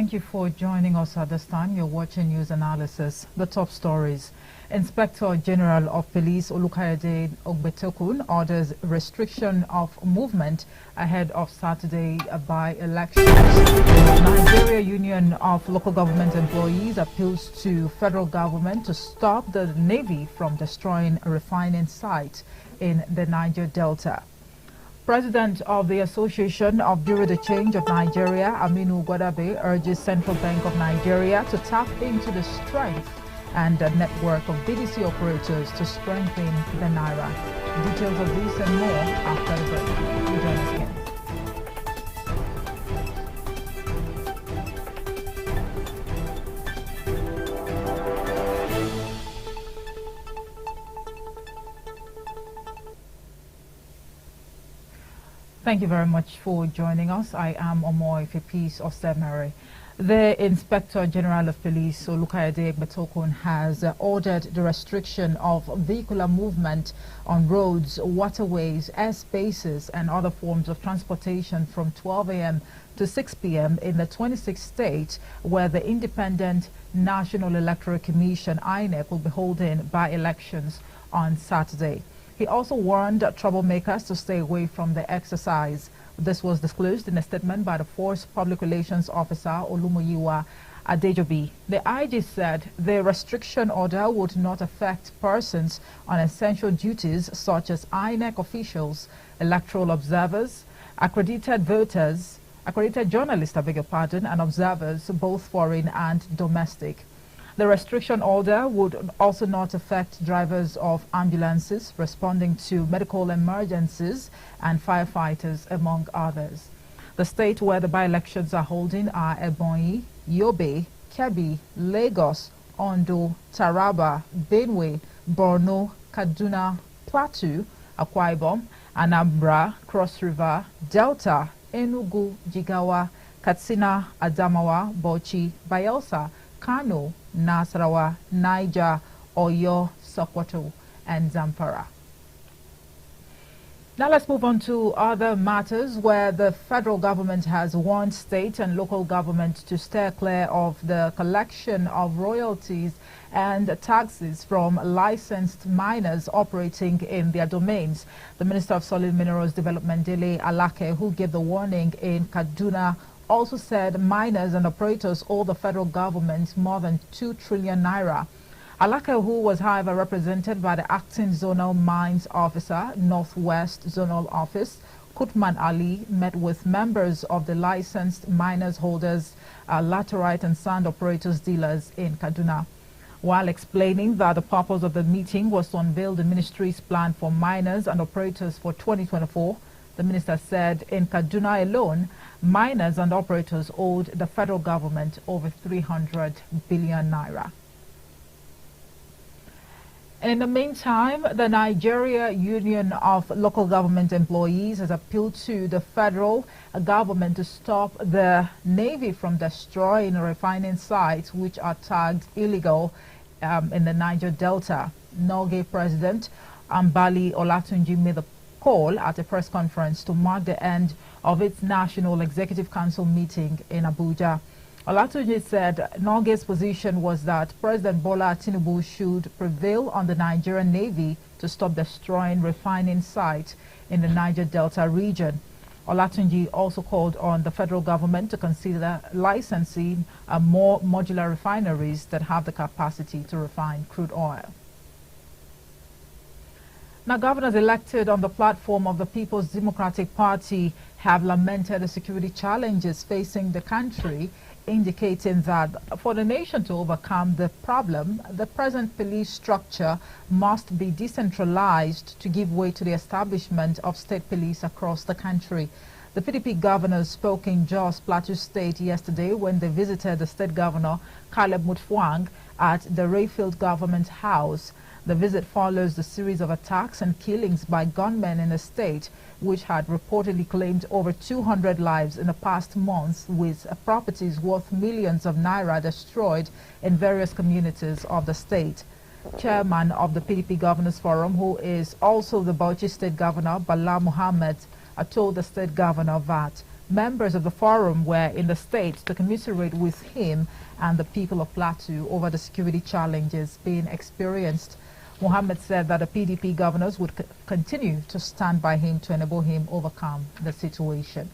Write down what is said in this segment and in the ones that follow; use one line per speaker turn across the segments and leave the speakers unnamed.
Thank you for joining us at this time. You're watching News Analysis. The top stories. Inspector General of Police Olukayode Ogbetokun orders restriction of movement ahead of Saturday by-elections. Nigeria Union of Local Government Employees appeals to federal government to stop the Navy from destroying a refining site in the Niger Delta. President of the Association of Bureau de Change of Nigeria, Aminu Gwadabe, urges Central Bank of Nigeria to tap into the strength and the network of BDC operators to strengthen the Naira. Details of this and more after the break. You join us again. Thank you very much for joining us. I am Omoy Fipis Ostemere. The Inspector General of Police, Olukayode Ogbetokun, has ordered the restriction of vehicular movement on roads, waterways, airspaces, and other forms of transportation from 12 a.m. to 6 p.m. in the 26 states where the Independent National Electoral Commission, INEC, will be holding by-elections on Saturday. He also warned troublemakers to stay away from the exercise. This was disclosed in a statement by the Force Public Relations Officer Olumoyiwa Adejobi. The IG said the restriction order would not affect persons on essential duties such as INEC officials, electoral observers, accredited voters, accredited journalists, and observers, both foreign and domestic. The restriction order would also not affect drivers of ambulances responding to medical emergencies and firefighters, among others. The state where the by-elections are holding are Ebonyi, Yobe, Kebbi, Lagos, Ondo, Taraba, Benue, Borno, Kaduna, Plateau, Akwa Ibom, Anambra, Cross River, Delta, Enugu, Jigawa, Katsina, Adamawa, Bauchi, Bayelsa, Kano, Nasarawa, Niger, Oyo, Sokoto, and Zamfara. Now let's move on to other matters where the federal government has warned state and local government to steer clear of the collection of royalties and taxes from licensed miners operating in their domains. The Minister of Solid Minerals Development, Dele Alake, who gave the warning in Kaduna, also said miners and operators owe the federal government more than 2 trillion naira. Alake, who was however represented by the acting zonal mines officer, Northwest Zonal Office, Kutman Ali, met with members of the licensed miners holders, laterite and sand operators dealers in Kaduna. While explaining that the purpose of the meeting was to unveil the ministry's plan for miners and operators for 2024, the minister said in Kaduna alone, miners and operators owed the federal government over 300 billion naira. In the meantime, the Nigeria Union of Local Government Employees has appealed to the federal government to stop the Navy from destroying refining sites which are tagged illegal in the Niger Delta. NOGE President Ambali Olatunji made the call at a press conference to mark the end of its National Executive Council meeting in Abuja. Olatunji said NOGE's position was that President Bola Tinubu should prevail on the Nigerian Navy to stop destroying refining sites in the Niger Delta region. Olatunji also called on the federal government to consider licensing more modular refineries that have the capacity to refine crude oil. Now, governors elected on the platform of the People's Democratic Party have lamented the security challenges facing the country, indicating that for the nation to overcome the problem, the present police structure must be decentralized to give way to the establishment of state police across the country. The PDP governors spoke in Jos, Plateau State yesterday when they visited the state governor, Caleb Mutfwang, at the Rayfield Government House. The visit follows the series of attacks and killings by gunmen in the state, which had reportedly claimed over 200 lives in the past months, with properties worth millions of naira destroyed in various communities of the state. Chairman of the PDP Governors Forum, who is also the Bauchi State Governor, Bala Muhammad, told the state governor that Members of the forum were in the state to commiserate with him and the people of Plateau over the security challenges being experienced. Mohammed said that the PDP governors would continue to stand by him to enable him overcome the situation.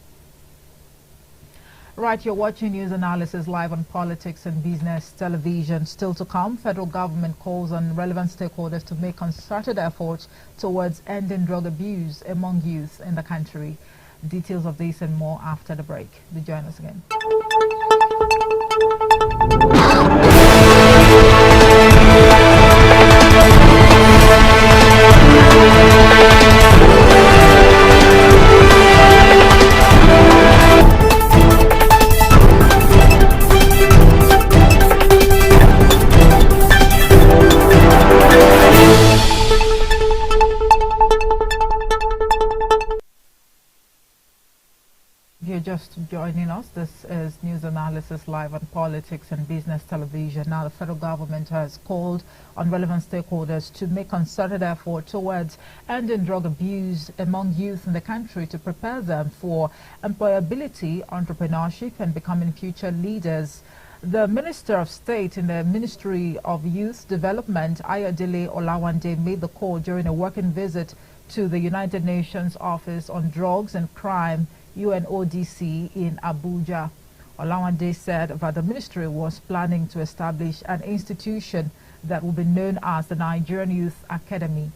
Right, you're watching news analysis live on Politics and Business Television. Still to come, federal government calls on relevant stakeholders to make concerted efforts towards ending drug abuse among youth in the country. Details of this and more after the break. Do join us again. You're just joining us. This is news analysis live on Politics and Business Television. Now, the federal government has called on relevant stakeholders to make concerted effort towards ending drug abuse among youth in the country to prepare them for employability, entrepreneurship, and becoming future leaders. The Minister of State in the Ministry of Youth Development, Ayodele Olawande, made the call during a working visit to the United Nations Office on Drugs and Crime, UNODC, in Abuja. Olawande said that the ministry was planning to establish an institution that will be known as the Nigerian Youth Academy.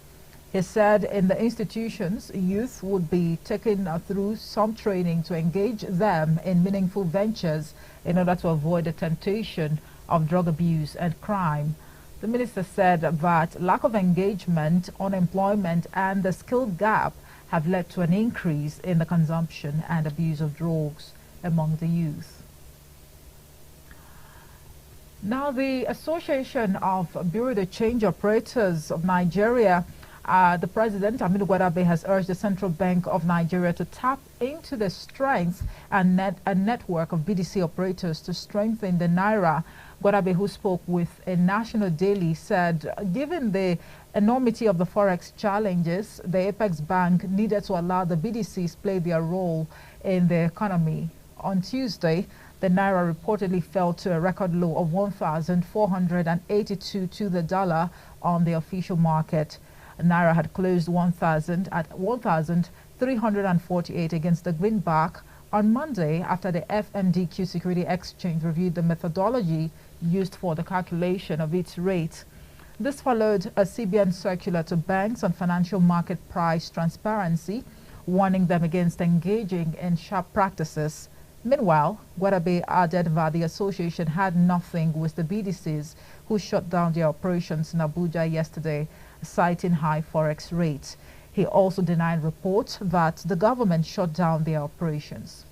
He said in the institutions, youth would be taken through some training to engage them in meaningful ventures in order to avoid the temptation of drug abuse and crime. The minister said that lack of engagement, unemployment, and the skill gap have led to an increase in the consumption and abuse of drugs among the youth. Now, the Association of Bureau de Change Operators of Nigeria, the president, Aminu Gwadabe, has urged the Central Bank of Nigeria to tap into the strength and network of BDC operators to strengthen the Naira. Gwadabe, who spoke with a national daily, said given the enormity of the forex challenges, the Apex Bank needed to allow the BDCs play their role in the economy. On Tuesday, the Naira reportedly fell to a record low of 1,482 to the dollar on the official market. Naira had closed 1,348 against the greenback on Monday after the FMDQ Security Exchange reviewed the methodology used for the calculation of its rate. This followed a CBN circular to banks on financial market price transparency, warning them against engaging in sharp practices. Meanwhile, Gwadabe added that the association had nothing with the BDCs who shut down their operations in Abuja yesterday, citing high forex rates. He also denied reports that the government shut down their operations.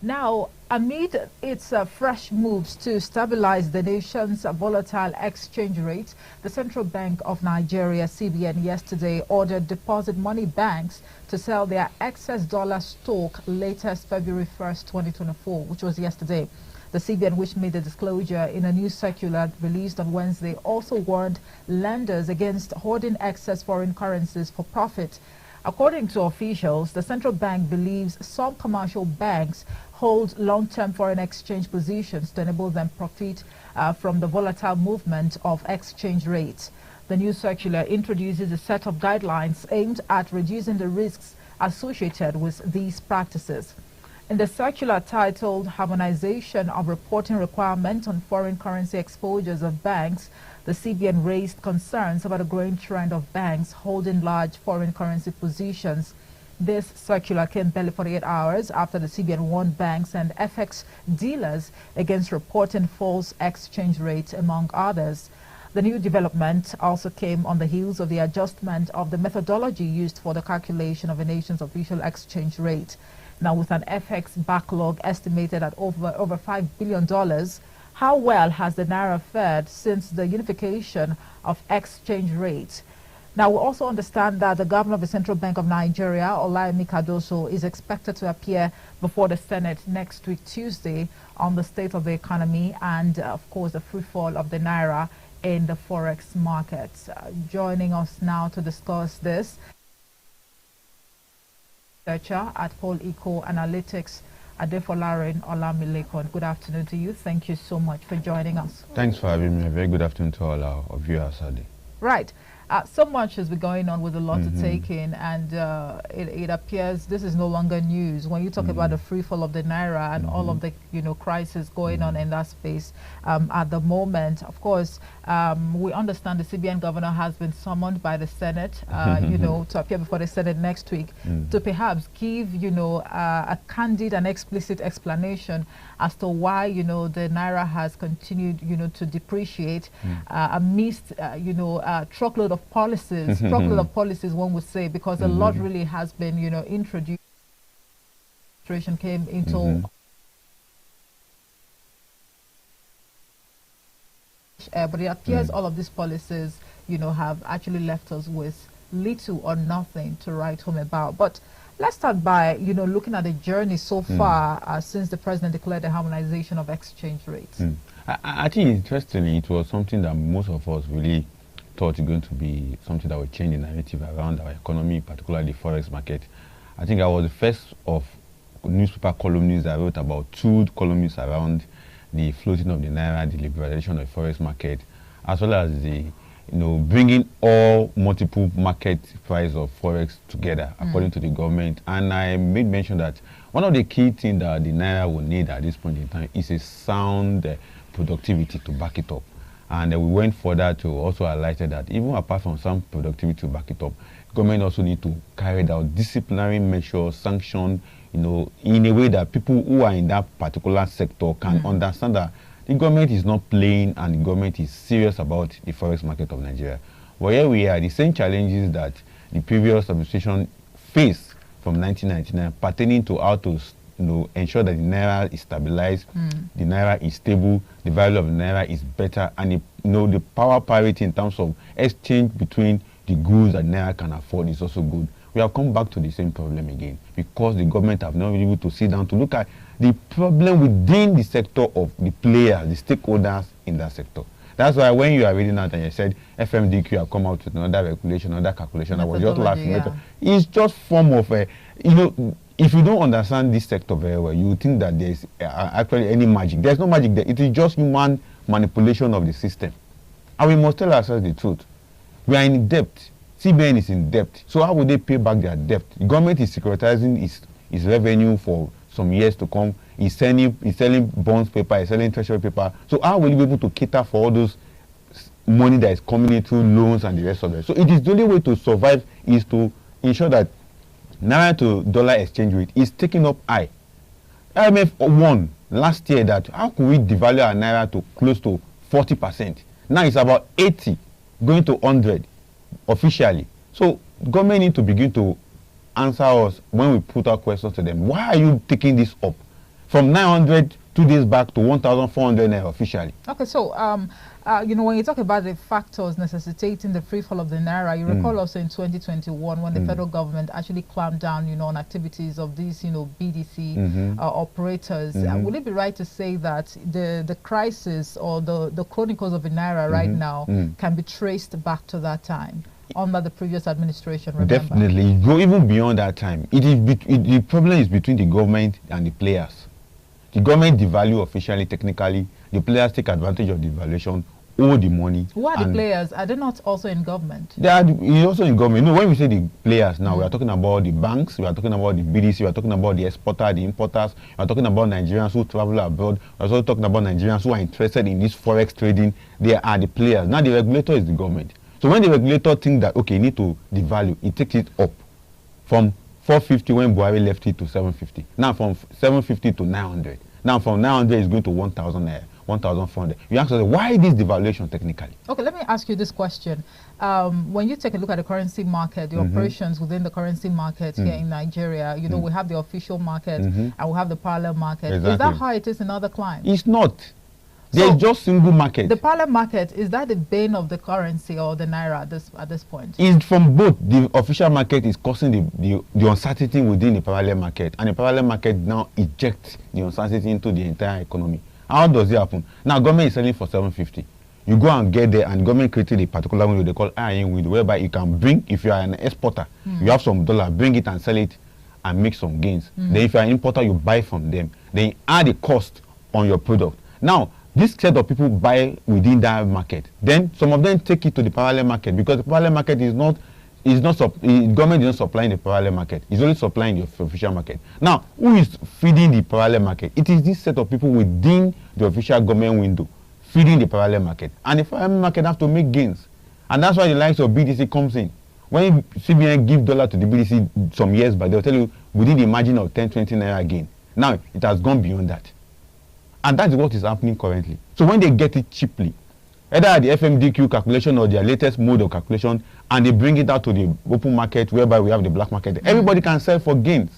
Now, amid its fresh moves to stabilize the nation's volatile exchange rate, the Central Bank of Nigeria, CBN, yesterday ordered deposit money banks to sell their excess dollar stock latest February 1st, 2024, which was yesterday. The CBN, which made the disclosure in a new circular released on Wednesday, also warned lenders against hoarding excess foreign currencies for profit. According to officials, the central bank believes some commercial banks hold long-term foreign exchange positions to enable them profit from the volatile movement of exchange rates. The new circular introduces a set of guidelines aimed at reducing the risks associated with these practices. In the circular titled Harmonization of Reporting Requirements on Foreign Currency Exposures of Banks, the CBN raised concerns about a growing trend of banks holding large foreign currency positions. This circular came barely 48 hours after the CBN warned banks and FX dealers against reporting false exchange rates, among others. The new development also came on the heels of the adjustment of the methodology used for the calculation of a nation's official exchange rate. Now, with an FX backlog estimated at over $5 billion, how well has the Naira fared since the unification of exchange rates? Now, we also understand that the governor of the Central Bank of Nigeria, Olayemi Cardoso, is expected to appear before the Senate next week, Tuesday, on the state of the economy and, of course, the free fall of the Naira in the forex markets. Joining us now to discuss this researcher at Eco Analytics, Adefolarin Olamilekon. Good afternoon to you. Thank you so much for joining us.
Thanks for having me. A very good afternoon to all our viewers.
Right. So much has been going on with a lot to take in, and it appears this is no longer news. When you talk about the free fall of the Naira and all of the crisis going on in that space at the moment, of course, we understand the CBN governor has been summoned by the Senate, to appear before the Senate next week to perhaps give a candid and explicit explanation as to why the Naira has continued to depreciate amidst truckload of policies, one would say, because a lot really has been, introduced. Came into, but it appears all of these policies, have actually left us with little or nothing to write home about. But let's start by, looking at the journey so far since the president declared the harmonization of exchange rates.
I think, interestingly, it was something that most of us really thought it going to be something that would change the narrative around our economy, particularly the forex market. I think I was the first of newspaper columnists that wrote about 2 columns around the floating of the Naira, the liberalization of the forex market, as well as the bringing all multiple market price of forex together according to the government. And I made mention that one of the key things that the Naira will need at this point in time is a sound productivity to back it up. And we went further to also highlight that even apart from some productivity to back it up, government also need to carry out disciplinary measures, sanction, in a way that people who are in that particular sector can understand that the government is not playing and the government is serious about the forex market of Nigeria. But here we are, the same challenges that the previous administration faced from 1999 pertaining to how to ensure that the Naira is stabilized, the Naira is stable, the value of the Naira is better, and the power parity in terms of exchange between the goods that Naira can afford is also good. We have come back to the same problem again because the government have not been able to sit down to look at the problem within the sector of the players, the stakeholders in that sector. That's why when you are reading out and you said FMDQ have come out with another regulation, another calculation, I was just laughing. Yeah. It's just form of if you don't understand this sector very well, you think that there's actually any magic. There's no magic there. It is just human manipulation of the system. And we must tell ourselves the truth. We are in debt. CBN is in debt. So how will they pay back their debt? The government is securitizing its revenue for some years to come. It's selling bonds paper, it's selling treasury paper. So how will you be able to cater for all those money that is coming in through loans and the rest of it? So it is the only way to survive is to ensure that Naira to dollar exchange rate is taking up high. IMF won last year that how could we devalue our Naira to close to 40%? Now it's about 80, going to 100 officially. So government need to begin to answer us when we put our questions to them. Why are you taking this up from 900 2 days back to 1,400 Naira officially?
Okay, so when you talk about the factors necessitating the free fall of the Naira, you recall also in 2021 when the federal government actually clamped down, on activities of these, BDC operators. Would it be right to say that the crisis or the chronicles of the Naira right now can be traced back to that time under the previous administration? Remember?
Definitely, go even beyond that time. The problem is between the government and the players. The government devalue officially, technically. The players take advantage of the devaluation, owe the money.
Who are the players? Are they not also in government?
They are also in government. When we say the players now, we are talking about the banks, we are talking about the BDC, we are talking about the exporter, the importers, we are talking about Nigerians who travel abroad, we are also talking about Nigerians who are interested in this forex trading. They are the players. Now the regulator is the government. So when the regulator thinks that, okay, you need to devalue, it takes it up from 450 when Buhari left it to 750. Now from 750 to 900. Now from 900 it's going to 1,000 Naira, 1,400. You ask us, why this devaluation technically?
Okay, let me ask you this question. When you take a look at the currency market, the operations within the currency market here in Nigeria, we have the official market and we have the parallel market. Exactly. Is that how it is in other climes?
It's not. There's just single market.
The parallel market, is that the bane of the currency or the Naira at this point?
It's from both. The official market is causing the uncertainty within the parallel market, and the parallel market now ejects the uncertainty into the entire economy. How does it happen? Now, government is selling for 750. You go and get there, and the government created a particular window they call iron window, whereby you can bring, if you are an exporter, you have some dollar, bring it and sell it and make some gains. Then if you're an importer, you buy from them. Then you add the cost on your product. Now, this set of people buy within that market. Then some of them take it to the parallel market, because the parallel market the government is not supplying the parallel market. It's only supplying the official market. Now, who is feeding the parallel market? It is this set of people within the official government window feeding the parallel market. And the parallel market have to make gains. And that's why the likes of BTC comes in. When CBN give dollar to the BTC some years back, they'll tell you within the margin of 10, 20 naira gain. Now, it has gone beyond that. And that's what is happening currently. So when they get it cheaply, either at the FMDQ calculation or their latest mode of calculation, and they bring it out to the open market whereby we have the black market, everybody can sell for gains.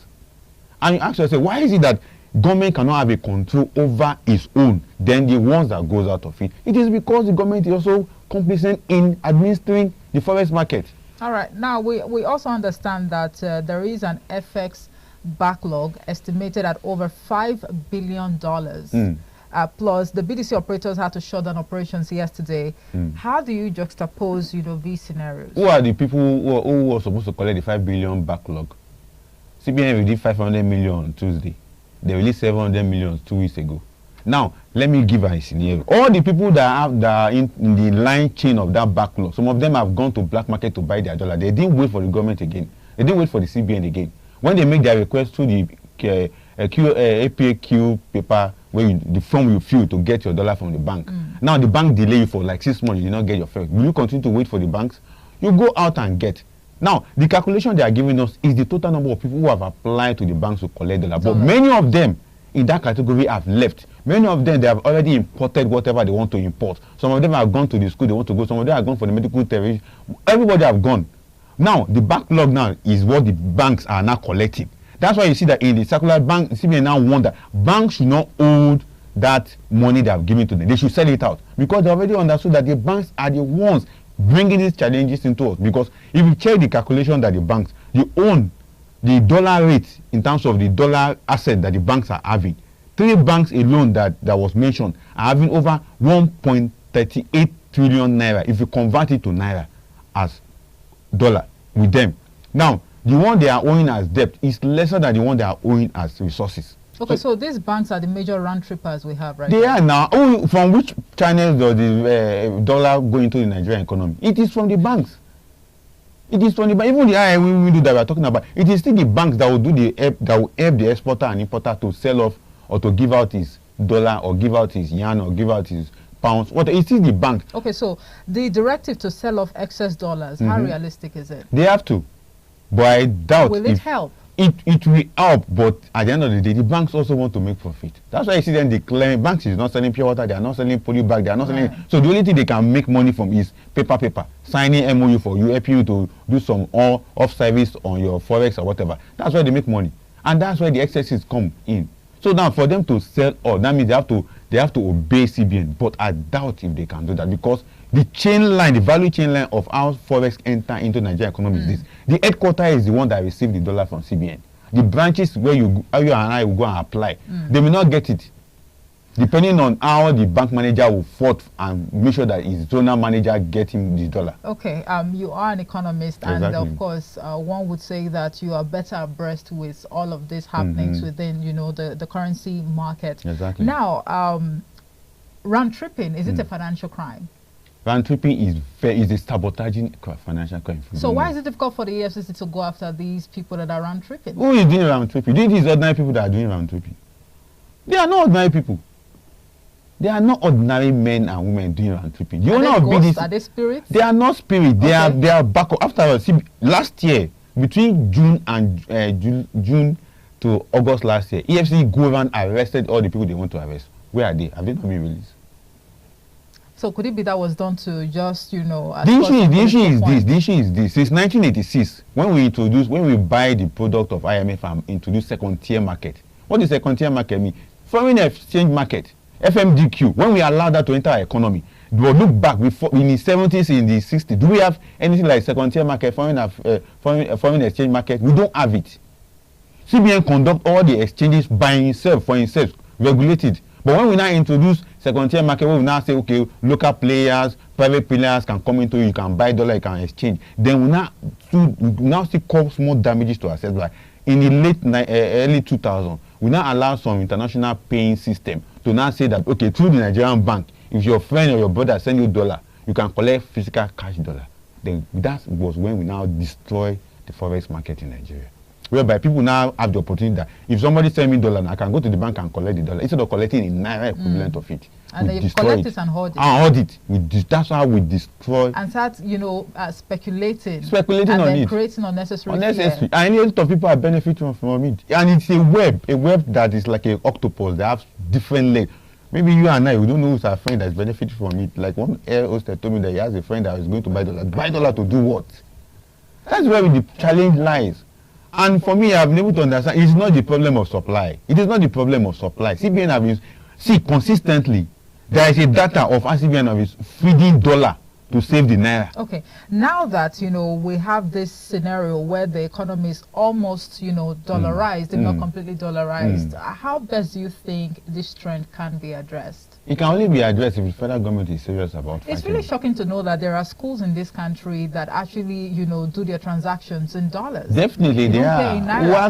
And you ask yourself, why is it that government cannot have a control over its own, then the ones that goes out of it? It is because the government is also complicit in administering the forex market.
All right. Now, we also understand that there is an FX backlog estimated at over $5 billion. Plus, the BDC operators had to shut down operations yesterday. How do you juxtapose, these scenarios?
Who are the people who were supposed to collect the 5 billion backlog? CBN released 500 million on Tuesday. They released 700 million 2 weeks ago. Now, let me give a scenario. All the people that are in the line chain of that backlog, some of them have gone to black market to buy their dollar. They didn't wait for the government again. They didn't wait for the CBN again. When they make their request through the APAQ paper, where the form you fill to get your dollar from the bank. Now the bank delay you for like 6 months, you did not get your fare. Will you continue to wait for the banks? You go out and get. Now, the calculation they are giving us is the total number of people who have applied to the banks to collect dollar. But many of them in that category have left. Many of them, they have already imported whatever they want to import. Some of them have gone to the school they want to go. Some of them have gone for the medical terrorism. Everybody have gone. Now, the backlog now is what the banks are now collecting. That's why you see that in the circular bank, CBN now want that banks should not hold that money they have given to them. They should sell it out, because they already understood that the banks are the ones bringing these challenges into us. Because if you check the calculation that the banks, you own the dollar rate in terms of the dollar asset that the banks are having. 3 banks alone that was mentioned are having over 1.38 trillion naira if you convert it to naira as dollar with them. Now, the one they are owing as debt is lesser than the one they are owing as resources.
Okay, so these banks are the major round trippers we have right
now. They are now. From which channels does the dollar go into the Nigerian economy? It is from the banks. It is from the bank. Even the IMF window that we are talking about, it is still the banks that will help the exporter and importer to sell off or to give out his dollar or give out his yuan or give out his pounds. What it is the bank.
Okay, so the directive to sell off excess dollars, how realistic is it?
They have to. But I doubt.
Will it help?
It will help, but at the end of the day, the banks also want to make profit. That's why you see them declaring banks is not selling pure water, they are not selling polybag, they are not selling. So the only thing they can make money from is paper, signing MOU for you, helping you to do some off service on your forex or whatever. That's why they make money, and that's why the excesses come in. So now for them to sell all, that means they have to obey CBN. But I doubt if they can do that, because the chain line, the value chain line of how forex enter into Nigerian economy is this. The headquarters is the one that receives the dollar from CBN. The branches where you and I will go and apply, they may not get it, depending on how the bank manager will fight and make sure that his zonal manager get him the dollar.
Okay, you are an economist,
exactly.
And of course, one would say that you are better abreast with all of these happenings within, the currency market.
Exactly.
Now, round tripping, is it a financial crime?
Round tripping is a sabotaging financial crime.
So why is it difficult for the EFCC to go after these people that are round tripping?
Who is doing round tripping? These ordinary people that are doing round tripping. They are not ordinary people. They are not ordinary men and women doing round tripping. The owner of BDC,
are they spirits?
They are not spirits. They are back. After all, see, last year, between June and June to August last year, EFCC go around arrested all the people they want to arrest. Where are they? Have they not been released?
So could it be that was done to just,
The issue is this. Since 1986, when we buy the product of IMF and introduce second-tier market. What does second-tier market mean? Foreign exchange market, FMDQ. When we allow that to enter our economy, we look back before in the 70s, in the 60s. Do we have anything like second-tier market, foreign exchange market? We don't have it. CBN conduct all the exchanges by himself, for himself, regulated. But when we now introduce second-tier market, we now say, okay, local players, private players can come into it, you can buy dollar, you can exchange. Then we now see cause more damages to ourselves. Like in the early 2000s, we now allow some international paying system to now say that, okay, through the Nigerian bank, if your friend or your brother send you dollar, you can collect physical cash dollar. Then that was when we now destroy the forex market in Nigeria, whereby people now have the opportunity that if somebody send me dollar, I can go to the bank and collect the dollar instead of collecting a Naira equivalent of it.
And then you collect it and hold it.
And hold it. That's how we destroy.
And start, speculating.
Speculating
and
on
then
it.
creating unnecessary.
Fear. And a lot of people are benefiting from it. And it's a web that is like an octopus. They have different legs. Maybe you and I, we don't know who's our friend that's benefiting from it. Like one air hostess told me that he has a friend that is going to buy dollar. Buy dollar to do what? That's where the challenge lies. And for me, I've been able to understand it's not the problem of supply. It is not the problem of supply. CBN have been, consistently, there is a data of CBN is feeding dollar to save the Naira.
Okay. Now that, we have this scenario where the economy is almost, dollarized, if not completely dollarized, how best do you think this trend can be addressed?
It can only be addressed if the federal government is serious about it.
It's really shocking to know that there are schools in this country that actually, do their transactions in dollars.
Definitely, they are.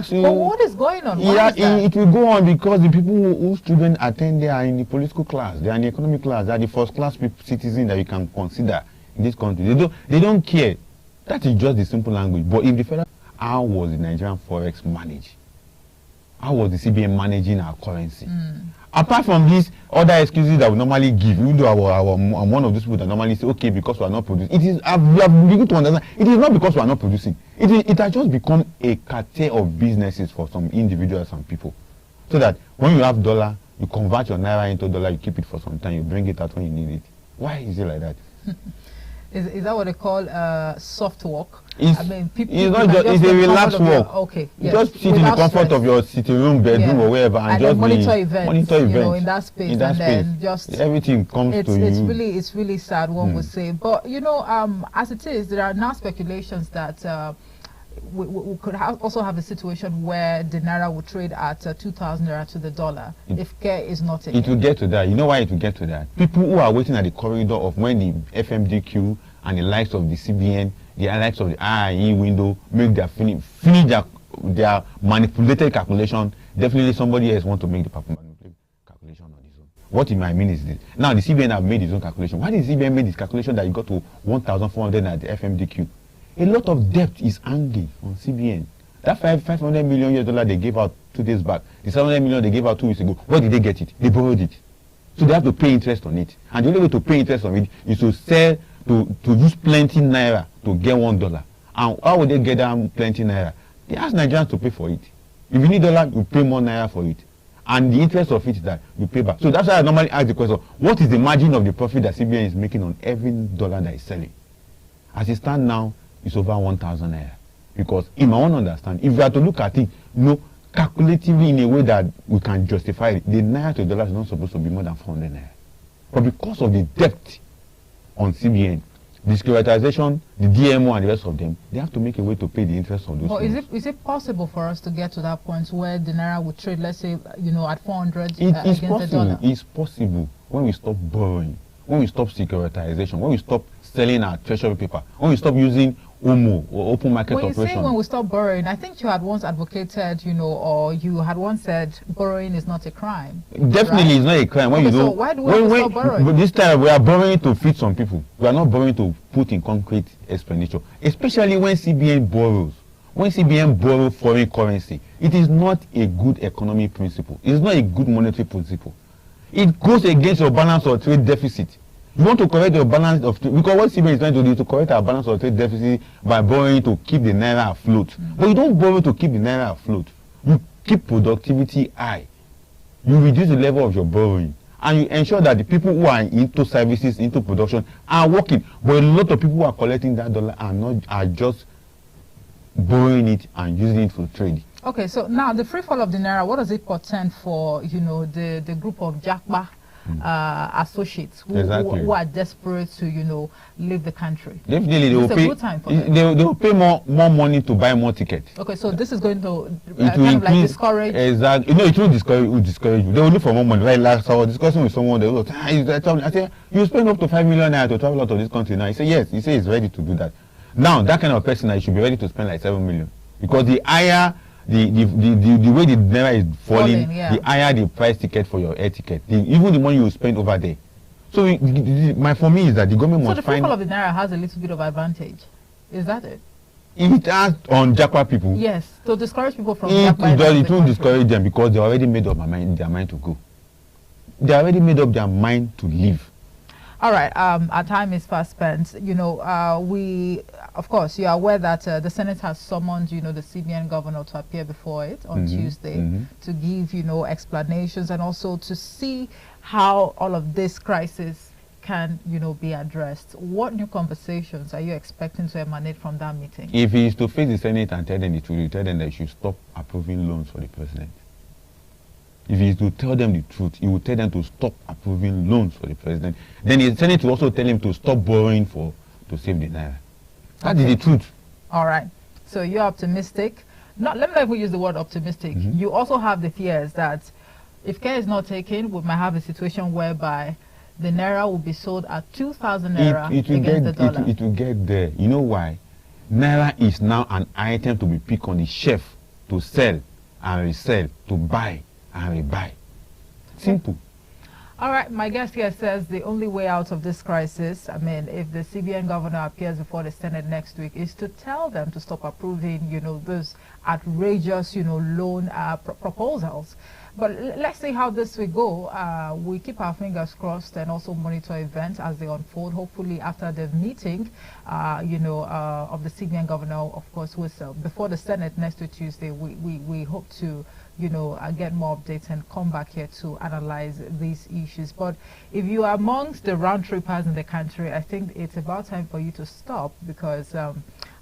But what is going on?
It will go on because the people whose students attend there are in the political class, they are in the economic class, they are the first class citizens that you can consider in this country. They don't care. That is just the simple language. But if the federal, how was the Nigerian forex managed? How was the CBN managing our currency? Apart from these other excuses that we normally give, even though I'm one of those people that normally say, okay, because we are not producing. We have begun to understand, it is not because we are not producing. It has just become a cartel of businesses for some individuals and people. So that when you have dollar, you convert your Naira into dollar, you keep it for some time, you bring it out when you need it. Why is it like that?
Is that what they call soft work?
It's a relaxed work.
Okay.
You just sit in the comfort of your sitting room, bedroom, or wherever, and just
monitor events.
In
that space, then just
everything comes to you.
It's really sad, one would say. But as it is, there are now speculations that we could also have a situation where the Naira will trade at 2,000 Naira to the dollar if care is not taken.
It will get to that. You know why it will get to that? People who are waiting at the corridor of when the FMDQ and the likes of the CBN, the likes of the IIE window make their finish their manipulated calculation, definitely somebody else want to make the manipulated calculation on his own. What it might mean is this. Now the CBN have made its own calculation. Why did the CBN make this calculation that you got to 1,400 at the FMDQ? A lot of debt is hanging on CBN. That $500 million they gave out 2 days back, the $700 million they gave out 2 weeks ago, where did they get it? They borrowed it. So they have to pay interest on it. And the only way to pay interest on it is to sell, to use plenty Naira to get $1. And how would they get that plenty Naira? They ask Nigerians to pay for it. If you need dollar, you pay more Naira for it. And the interest of it is that you pay back. So that's why I normally ask the question, what is the margin of the profit that CBN is making on every dollar that is selling? As it stands now, it's over 1,000 Naira. Because in my own understand, if we are to look at it, calculatively in a way that we can justify it, the Naira to dollar is not supposed to be more than 400 Naira. But because of the debt on CBN, the securitization, the DMO and the rest of them, they have to make a way to pay the interest of those loans.
Is it possible for us to get to that point where the Naira would trade, let's say, at 400
against
the dollar?
It's possible when we stop borrowing, when we stop securitization, when we stop selling our treasury paper, when we stop using OMO or open market operation.
When you say when we stop borrowing, I think you had once advocated, or you had once said borrowing is not a crime.
Definitely, right? It's not a crime. When
so why do we stop borrowing?
But this time we are borrowing to feed some people. We are not borrowing to put in concrete expenditure. Especially when CBN borrows. When CBN borrows foreign currency, it is not a good economic principle. It is not a good monetary principle. It goes against your balance of trade deficit. You want to correct your balance of trade, because what CBN is trying to do is to correct our balance of trade deficit by borrowing to keep the Naira afloat. But you don't borrow to keep the Naira afloat. You keep productivity high. You reduce the level of your borrowing. And you ensure that the people who are into services, into production, are working. But a lot of people who are collecting that dollar are just borrowing it and using it for trade.
Okay, so now the free fall of the Naira, what does it portend for, the group of Jakba associates who are desperate to leave the country?
Definitely, they will pay. Good time for them. They will pay more money to buy more tickets.
Okay, so this is going to kind of like discourage.
Exactly. It will discourage you. They will look for more money. Right? Last I was discussing with someone. They will I said, you spend up to 5 million Naira to travel out of this country now. He said yes. He said he's ready to do that. Now that kind of person, I should be ready to spend like 7 million, because the higher the way the Naira is falling,
Yeah.
the higher the price ticket for your air ticket, even the money you spend over there. So for me is that the government must find...
So the free fall of the Naira has a little bit of advantage. Is that it?
It has on Japa people.
Yes, to discourage people from
it will discourage them because they already made up their mind to go. They already made up their mind to leave.
All right, our time is fast spent. You know, of course, you are aware that the Senate has summoned, the CBN governor to appear before it on Tuesday to give, explanations and also to see how all of this crisis can, be addressed. What new conversations are you expecting to emanate from that meeting?
If he is to face the Senate and tell them the truth, tell them they should stop approving loans for the president. If he is to tell them the truth, he will tell them to stop approving loans for the president. Then the Senate will also tell him to stop borrowing to save the Naira. That is the truth.
All right. So you're optimistic. Let me not even use the word optimistic. You also have the fears that if care is not taken, we might have a situation whereby the Naira will be sold at 2,000 Naira against the dollar.
It will get there. You know why? Naira is now an item to be picked on the shelf to sell and resell, to buy and rebuy. Simple.
All right, my guest here says the only way out of this crisis, if the CBN governor appears before the Senate next week, is to tell them to stop approving, those outrageous, loan proposals. But let's see how this will go. We keep our fingers crossed and also monitor events as they unfold. Hopefully after the meeting, of the CBN governor, of course, before the Senate next Tuesday, we hope to get more updates and come back here to analyze these issues. But if you are amongst the round trippers in the country, I think it's about time for you to stop because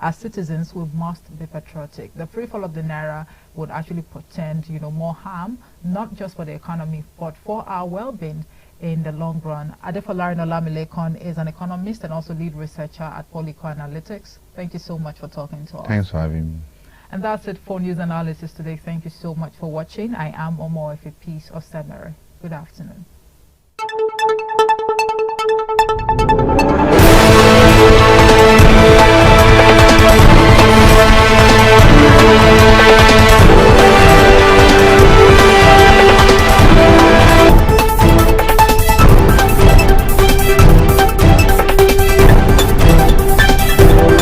as citizens, we must be patriotic. The free fall of the Naira would actually portend, more harm, not just for the economy, but for our well-being in the long run. Adefolari Olamilekon is an economist and also lead researcher at Politics. Thank you so much for talking to us.
Thanks for having me.
And that's it for news analysis today. Thank you so much for watching. I am Omo Peace Ostemere. Good afternoon.